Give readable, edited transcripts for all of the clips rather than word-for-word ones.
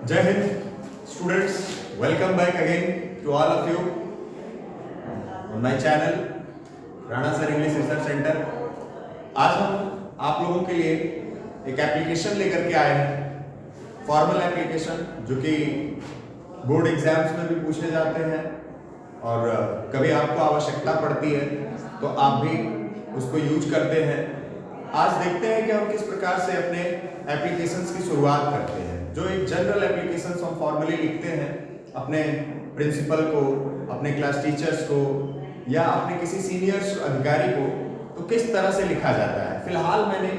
Jai Hind, students. Welcome back again to all of you on my channel Rana sir English research centre. आज हम आप लोगों के लिए एक एप्लीकेशन लेकर के आए हैं, फॉर्मल एप्लीकेशन जो कि बोर्ड एग्जाम्स में भी पूछे जाते हैं और कभी आपको आवश्यकता पड़ती है तो आप भी उसको यूज करते हैं। आज देखते हैं कि हम किस प्रकार से अपने एप्लीकेशंस की शुरुआत करते हैं। जो एक जनरल एप्लीकेशंस हम फॉर्मली लिखते हैं अपने प्रिंसिपल को, अपने क्लास टीचर्स को या अपने किसी सीनियर अधिकारी को, तो किस तरह से लिखा जाता है। फिलहाल मैंने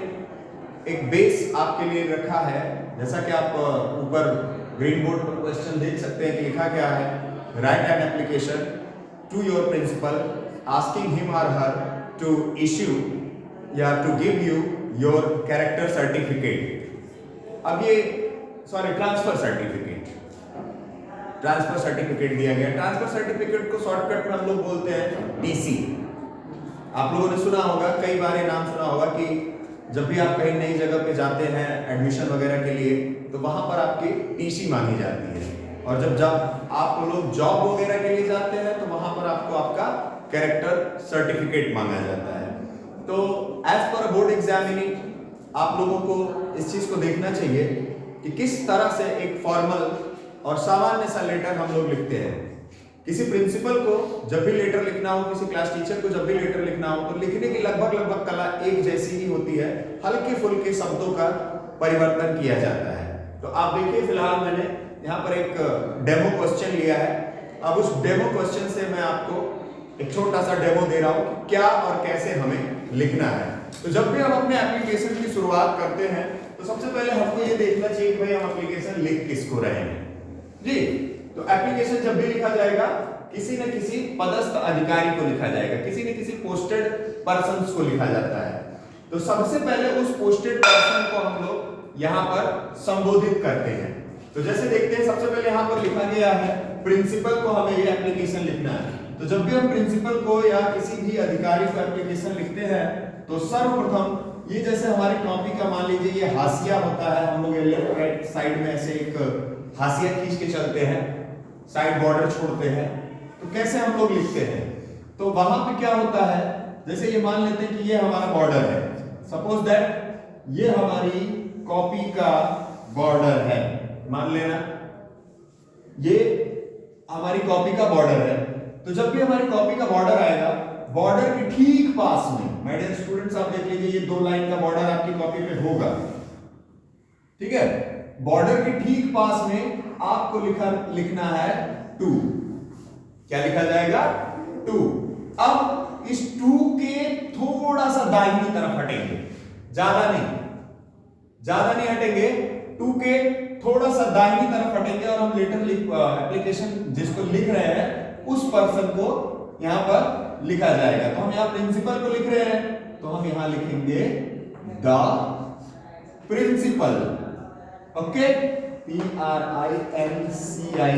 एक बेस आपके लिए रखा है, जैसा कि आप ऊपर ग्रीन बोर्ड पर क्वेश्चन देख सकते हैं कि लिखा क्या है। Write an application to your principal asking him और हर टू इश्यू या to give you your character certificate. अब ये ट्रांसफर सर्टिफिकेट दिया गया। ट्रांसफर सर्टिफिकेट को शॉर्टकट में हम लोग बोलते हैं टीसी। आप लोगों ने सुना होगा, कई बार ये नाम सुना होगा कि जब भी आप कहीं नई जगह पे जाते हैं एडमिशन वगैरह के लिए, तो वहां पर आपकी टीसी मांगी जाती है। और जब आप लोग जॉब वगैरह के लिए जाते हैं तो वहां पर आपको आपका कैरेक्टर सर्टिफिकेट मांगा जाता है। तो एज पर बोर्ड एग्जामिनिंग आप लोगों को इस चीज को देखना चाहिए कि किस तरह से एक फॉर्मल और सामान्य सा लेटर हम लोग लिखते हैं। किसी प्रिंसिपल को जब भी लेटर लिखना हो, किसी क्लास टीचर को जब भी लेटर लिखना हो, तो लिखने की लगभग कला एक जैसी ही होती है। हल्के फुल्के शब्दों का परिवर्तन किया जाता है। तो आप देखिए, फिलहाल मैंने यहाँ पर एक डेमो क्वेश्चन लिया है। अब उस डेमो क्वेश्चन से मैं आपको एक छोटा सा डेमो दे रहा हूं कि क्या और कैसे हमें लिखना है। तो जब भी हम अपने एप्लीकेशन की शुरुआत करते हैं तो सबसे पहले हमको ये देखना चाहिए कि भाई हम एप्लीकेशन लिख किसको रहे हैं जी। तो एप्लीकेशन जब भी लिखा जाएगा, किसी न किसी पदस्थ अधिकारी को लिखा जाएगा, किसी न किसी पोस्टेड पर्सन को लिखा जाता है। तो सबसे पहले उस पोस्टेड पर्सन को हम लोग यहाँ पर संबोधित करते हैं। तो जैसे देखते हैं, सबसे पहले यहाँ पर लिखा गया है प्रिंसिपल को हमें ये एप्लीकेशन लिखना है। तो जब भी हम प्रिंसिपल को या किसी भी अधिकारी को एप्लीकेशन लिखते हैं तो सर्वप्रथम ये, जैसे हमारी कॉपी का मान लीजिए ये हाशिया होता है, हम लोग लेफ्ट राइट साइड में ऐसे एक हाशिया खींच के चलते हैं, साइड बॉर्डर छोड़ते हैं। तो कैसे हम लोग लिखते हैं, तो वहां पे क्या होता है, जैसे ये मान लेते हैं कि ये हमारा बॉर्डर है। सपोज दैट ये हमारी कॉपी का बॉर्डर है, मान लेना ये हमारी कॉपी का बॉर्डर है। तो जब भी हमारी कॉपी का बॉर्डर आएगा, बॉर्डर के ठीक पास में, माय डियर स्टूडेंट्स आप देख लीजिए, ये 2 लाइन का बॉर्डर आपकी कॉपी पे होगा, ठीक है। बॉर्डर के ठीक पास में आपको लिखना है टू। क्या लिखा जाएगा? टू। अब इस टू के थोड़ा सा दाहिनी तरफ हटेंगे, ज्यादा नहीं हटेंगे, टू के थोड़ा सा दाहिनी तरफ हटेंगे और हम लेटर एप्लीकेशन जिसको लिख रहे हैं उस पर्सन को यहां पर लिखा जाएगा। तो हम यहां प्रिंसिपल को लिख रहे हैं तो हम यहां लिखेंगे द प्रिंसिपल। Okay, PRINCIPAL।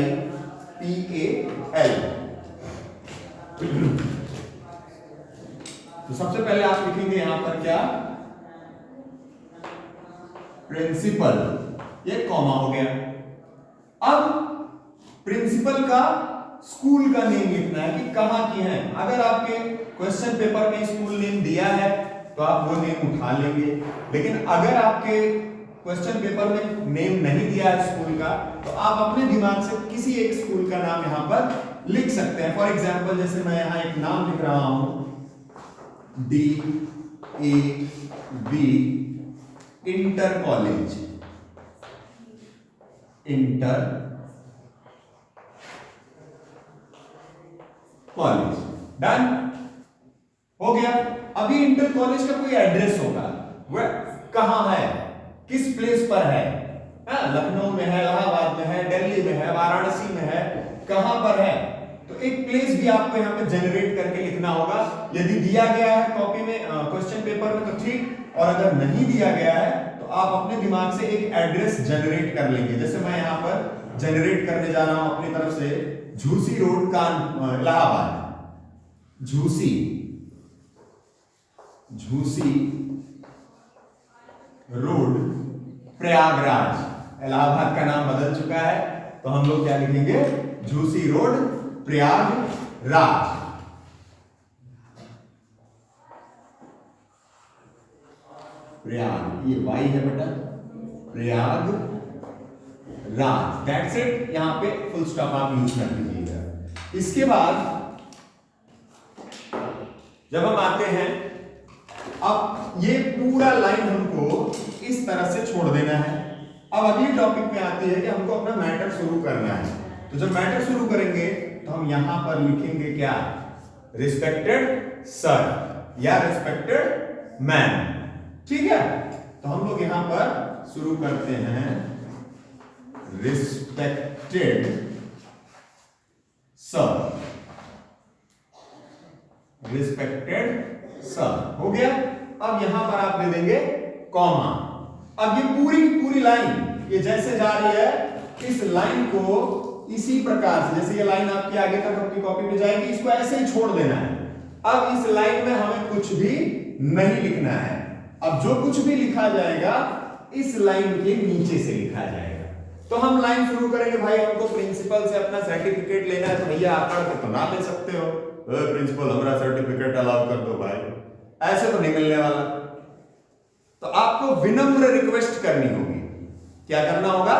तो सबसे पहले आप लिखेंगे यहां पर क्या? प्रिंसिपल, ये कॉमा हो गया। अब प्रिंसिपल का स्कूल का नेम लिखना है कि कहां की है। अगर आपके क्वेश्चन पेपर में स्कूल नेम दिया है तो आप वो नेम उठा लेंगे, लेकिन अगर आपके क्वेश्चन पेपर में नेम नहीं दिया है स्कूल का, तो आप अपने दिमाग से किसी एक स्कूल का नाम यहां पर लिख सकते हैं। फॉर एग्जांपल, जैसे मैं यहां एक नाम लिख रहा हूं, DAV inter college, inter college. Done हो गया। अभी इंटर कॉलेज का कोई एड्रेस होगा, वह कहां है, किस प्लेस पर है, लखनऊ में है, इलाहाबाद में है, दिल्ली में है, वाराणसी में है, कहां पर है। तो एक प्लेस भी आपको यहां पे जनरेट करके लिखना होगा। यदि दिया गया है कॉपी में, क्वेश्चन पेपर में, तो ठीक, और अगर नहीं दिया गया है तो आप अपने दिमाग से एक एड्रेस जनरेट कर लेंगे। जैसे मैं यहां पर जनरेट करने जा रहा हूं अपनी तरफ से, झूसी रोड, इलाहाबाद, झूसी रोड, प्रयागराज, इलाहाबाद का नाम बदल चुका है, तो हम लोग क्या लिखेंगे, झूसी रोड प्रयागराज। प्रयाग, ये वाई है बेटा, प्रयाग राज, दैट्स इट। यहां पे फुल स्टॉप आप यूज कर दीजिएगा। इसके बाद जब हम आते हैं, अब ये पूरा लाइन हमको इस तरह से छोड़ देना है। अब अगली टॉपिक में आती है कि हमको अपना मैटर शुरू करना है। तो जब मैटर शुरू करेंगे तो हम यहां पर लिखेंगे क्या, रिस्पेक्टेड सर या रिस्पेक्टेड मैन, ठीक है। तो हम लोग यहां पर शुरू करते हैं रिस्पेक्टेड सर, रिस्पेक्टेड सर हो गया। अब यहां पर आप दे देंगे कॉमा। अब ये पूरी की पूरी लाइन ये जैसे जा रही है, इस लाइन को इसी प्रकार से, जैसे ये लाइन आपकी आगे तक अपनी कॉपी पे जाएगी, इसको ऐसे ही छोड़ देना है। अब इस लाइन में हमें कुछ भी नहीं लिखना है। अब जो कुछ भी लिखा जाएगा इस लाइन के नीचे से लिखा जाएगा। तो हम लाइन शुरू करेंगे, भाई हमको प्रिंसिपल से अपना सर्टिफिकेट लेना है, तो भैया आप पढ़ के तो ना ले सकते हो, प्रिंसिपल हमारा सर्टिफिकेट अलाउ कर दो भाई, ऐसे तो नहीं मिलने वाला। तो आपको विनम्र रिक्वेस्ट करनी होगी। क्या करना होगा,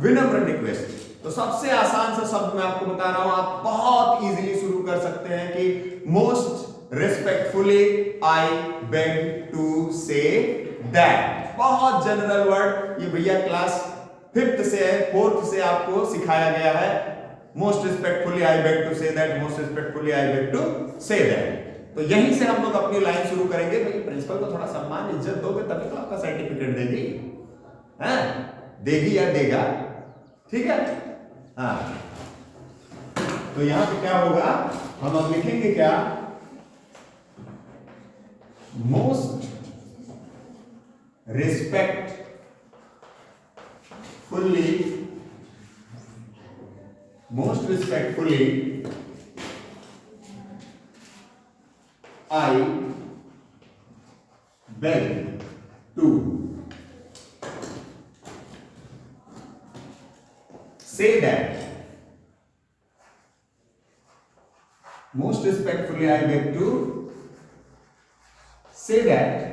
विनम्र रिक्वेस्ट। तो सबसे आसान सा शब्द मैं आपको बता रहा हूं, आप बहुत इजीली शुरू कर सकते हैं कि most respectfully I beg to say that. बहुत जनरल वर्ड, ये भैया क्लास 5th से 4th से आपको सिखाया गया है। Most respectfully I beg to say that, most respectfully I beg to say that. तो यहीं से हम लोग अपनी लाइन शुरू करेंगे। भाई प्रिंसिपल को थोड़ा सम्मान इज्जत दोगे तभी तो आपका सर्टिफिकेट देगी, हैं? देगी या देगा, ठीक है। हाँ, तो यहां पे क्या होगा, हम अब लिखेंगे क्या, most respectfully I beg to say that. Most respectfully, I beg to say that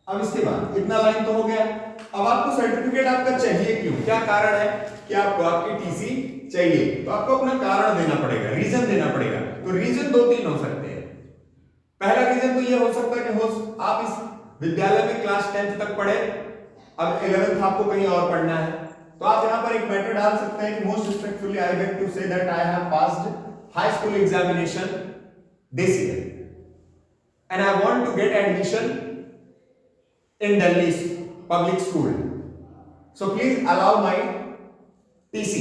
अब इसके बाद इतना लाइन तो हो गया। अब आपको सर्टिफिकेट आपका चाहिए क्यों, क्या कारण है कि आपको आपकी टीसी चाहिए, तो आपको अपना कारण देना पड़ेगा, रीजन देना पड़ेगा। तो रीजन 2-3 हो सकते हैं। पहला रीजन तो ये हो सकता है कि आप इस विद्यालय में क्लास 10th तक पढ़े, अब 11th आपको कहीं और पढ़ना है, तो आप यहां पर एक मैटर डाल सकते हैं कि most respectfully I beg to say that I have passed high school examination this year and I want to get admission in Delhi public school, so please allow my TC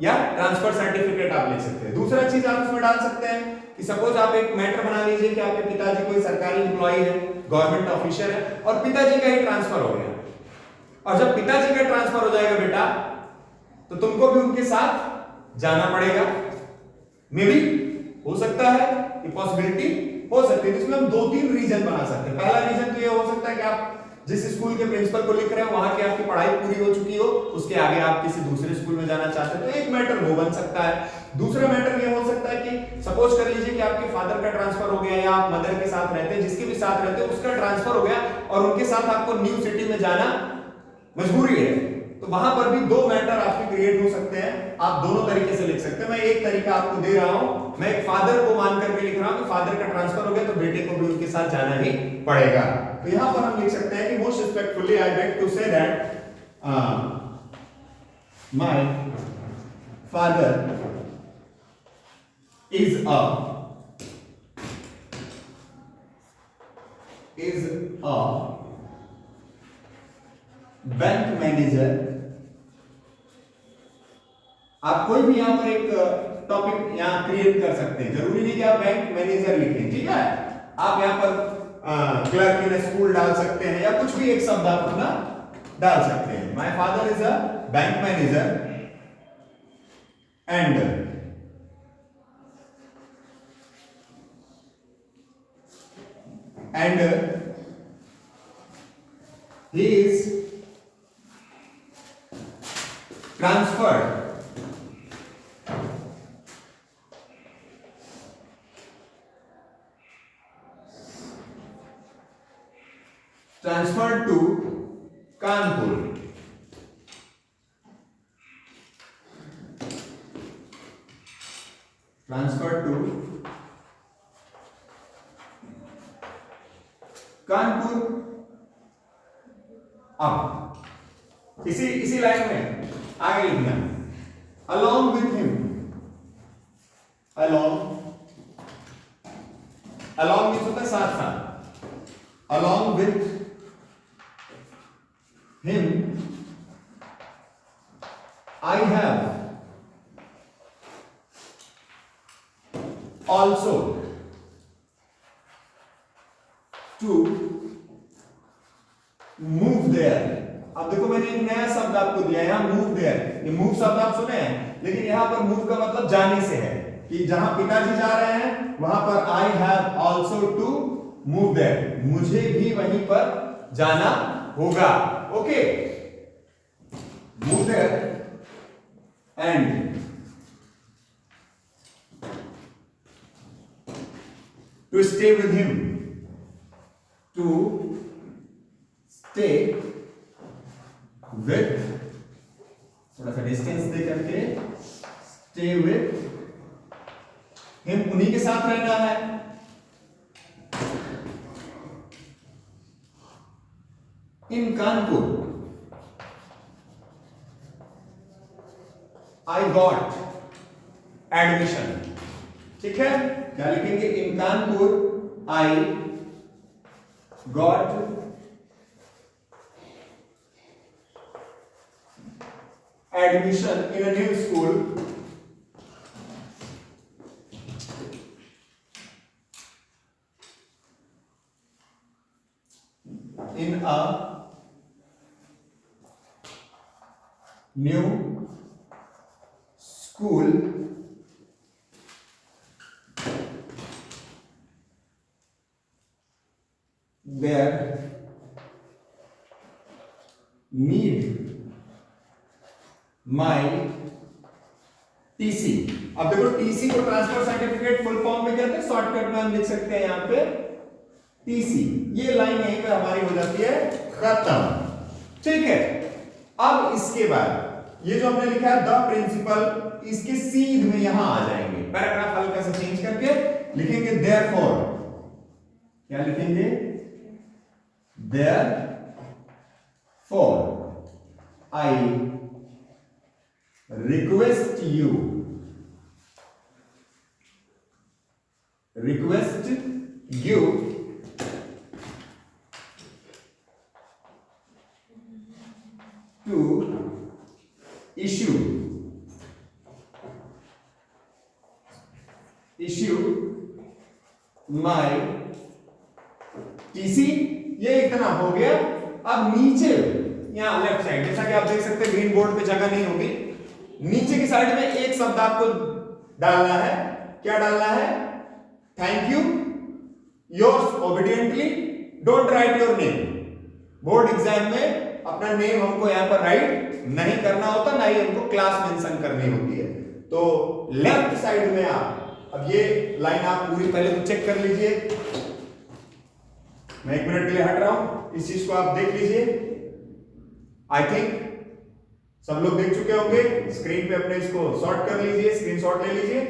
या transfer certificate आप ले सकते हैं। दूसरा चीज आप इसमें डाल सकते हैं कि सपोज आप एक मैटर बना लीजिए कि आपके पिताजी कोई सरकारी एम्प्लॉय है, गवर्नमेंट ऑफिसर है, और पिताजी का ही ट्रांसफर हो गया, और जब पिताजी का ट्रांसफर हो जाएगा बेटा, तो तुमको भी उनके साथ जाना पड़ेगा। मे बी हो सकता है कि पॉसिबिलिटी हो सकती है। इसमें हम 2-3 रीजन बना सकते हैं। पहला रीजन तो ये हो सकता है कि आप जिस स्कूल के प्रिंसिपल को लिख रहे हो वहां की आपकी पढ़ाई पूरी हो चुकी हो, उसके आगे आप किसी दूसरे स्कूल में जाना चाहते हो, तो एक मैटर वो बन सकता है। दूसरा मैटर ये हो सकता है कि सपोज कर लीजिए कि आपके फादर का ट्रांसफर हो गया, या आप मदर के साथ रहते हैं, जिसके भी साथ रहते हैं उसका ट्रांसफर हो गया, और उनके साथ आपको न्यू सिटी में जाना मजबूरी है, तो वहां पर भी 2 मैटर आपके क्रिएट हो सकते हैं। आप दोनों तरीके से लिख सकते हैं। मैं एक तरीका आपको दे रहा हूं, मैं एक फादर को मान करके लिख रहा हूं कि फादर का ट्रांसफर हो गया तो बेटे को भी उनके साथ जाना ही पड़ेगा। तो यहां पर हम लिख सकते हैं कि most respectfully I beg to say that my father is a bank manager. आप कोई भी यहां पर एक टॉपिक यहां क्रिएट कर सकते हैं, जरूरी नहीं कि आप बैंक मैनेजर लिखें, ठीक है। आप यहां पर क्लर्क इन स्कूल डाल सकते हैं, या कुछ भी एक शब्द आप अपना डाल सकते हैं। My father is a bank manager and and he is transferred to Kanpur. Transferred to Kanpur. अब इसी लाइन में आगे लिखना along with him. along means होता है साथ साथ. along with him I have also to move there. अब देखो मैंने एक नया शब्द आपको दिया है, यहां मूव देयर. ये मूव शब्द आप सुने हैं, लेकिन यहां पर मूव का मतलब जाने से है कि जहां पिताजी जा रहे हैं वहां पर I have also to move there. मुझे भी वहीं पर जाना होगा. Okay, move there and to stay with him. To stay with, थोड़ा सा डिस्टेंस दे करके स्टे विथ हिम, उन्हीं के साथ रहना है. In Kanpur I got admission. ठीक है, क्या लिखेंगे? In Kanpur I got admission in a new school in a new school there need my TC. अब देखो टीसी को ट्रांसफर सर्टिफिकेट फुल फॉर्म में कहते हैं, शॉर्टकट में हम लिख सकते हैं यहां पे टीसी. ये लाइन यहीं पे हमारी हो जाती है खत्म. ठीक है, अब इसके बाद ये जो हमने लिखा है द प्रिंसिपल, इसके सीध में यहां आ जाएंगे. पैराग्राफ हल्का सा चेंज करके लिखेंगे देयरफॉर. क्या लिखेंगे? Therefore I request you to issue my TC. ये इतना हो गया. अब नीचे यहां लेफ्ट साइड, जैसा कि आप देख सकते हैं ग्रीन बोर्ड पे जगह नहीं होगी, नीचे की साइड में एक शब्द आपको डालना है. क्या डालना है? Thank you, yours obediently, don't write your name. Board exam में अपना नेम हमको यहां पर राइट नहीं करना होता, ना ही हमको क्लास मेंशन करनी होती है. तो लेफ्ट साइड में आप, अब ये लाइन आप पूरी पहले तो चेक कर लीजिए. मैं 1 मिनट के लिए हट रहा हूं, इस चीज को आप देख लीजिए. आई थिंक सब लोग देख चुके होंगे. स्क्रीन पे अपने इसको शॉर्ट कर लीजिए, स्क्रीनशॉट ले लीजिए.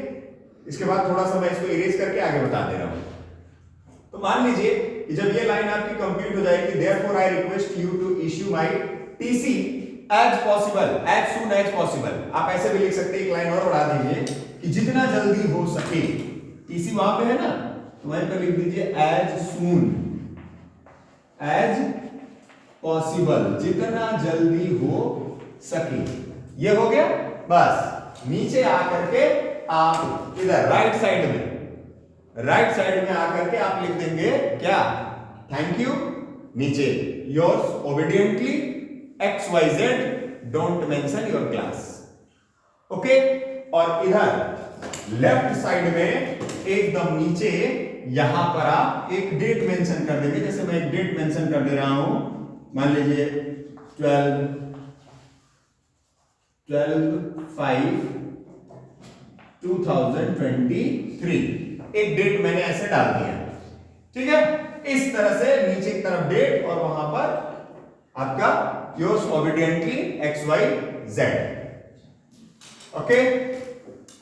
इसके बाद थोड़ा सा मैं इसको इरेज करके आगे बता दे रहा हूं. तो मान लीजिए कि जब ये लाइन आपकी कंप्लीट हो जाएगी, therefore I request you to issue my TC as possible, as soon as possible. आप ऐसे भी लिख सकते हैं, एक लाइन और बढ़ा दीजिए कि जितना जल्दी हो सके. टीसी वहां पे है ना, तो वहीं पर लिख दीजिए एज सून एज पॉसिबल, जितना जल्दी हो सके. ये हो गया. बस नीचे आकर के आप इधर राइट साइड में आकर के आप लिख देंगे क्या? Thank you. नीचे yours obediently XYZ, don't mention your class. Okay, और इधर लेफ्ट साइड में एकदम नीचे यहां पर आप एक डेट मेंशन कर देंगे। जैसे मैं एक डेट मेंशन कर दे रहा हूं, मान लीजिए 12/5/2023, एक डेट मैंने ऐसे डाल दिया। ठीक है, इस तरह से नीचे की तरफ डेट और वहां पर आपका yours obediently XYZ। Okay,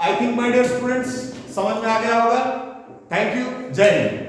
I think my dear students समझ में आ गया होगा। थैंक यू, जय हिंद।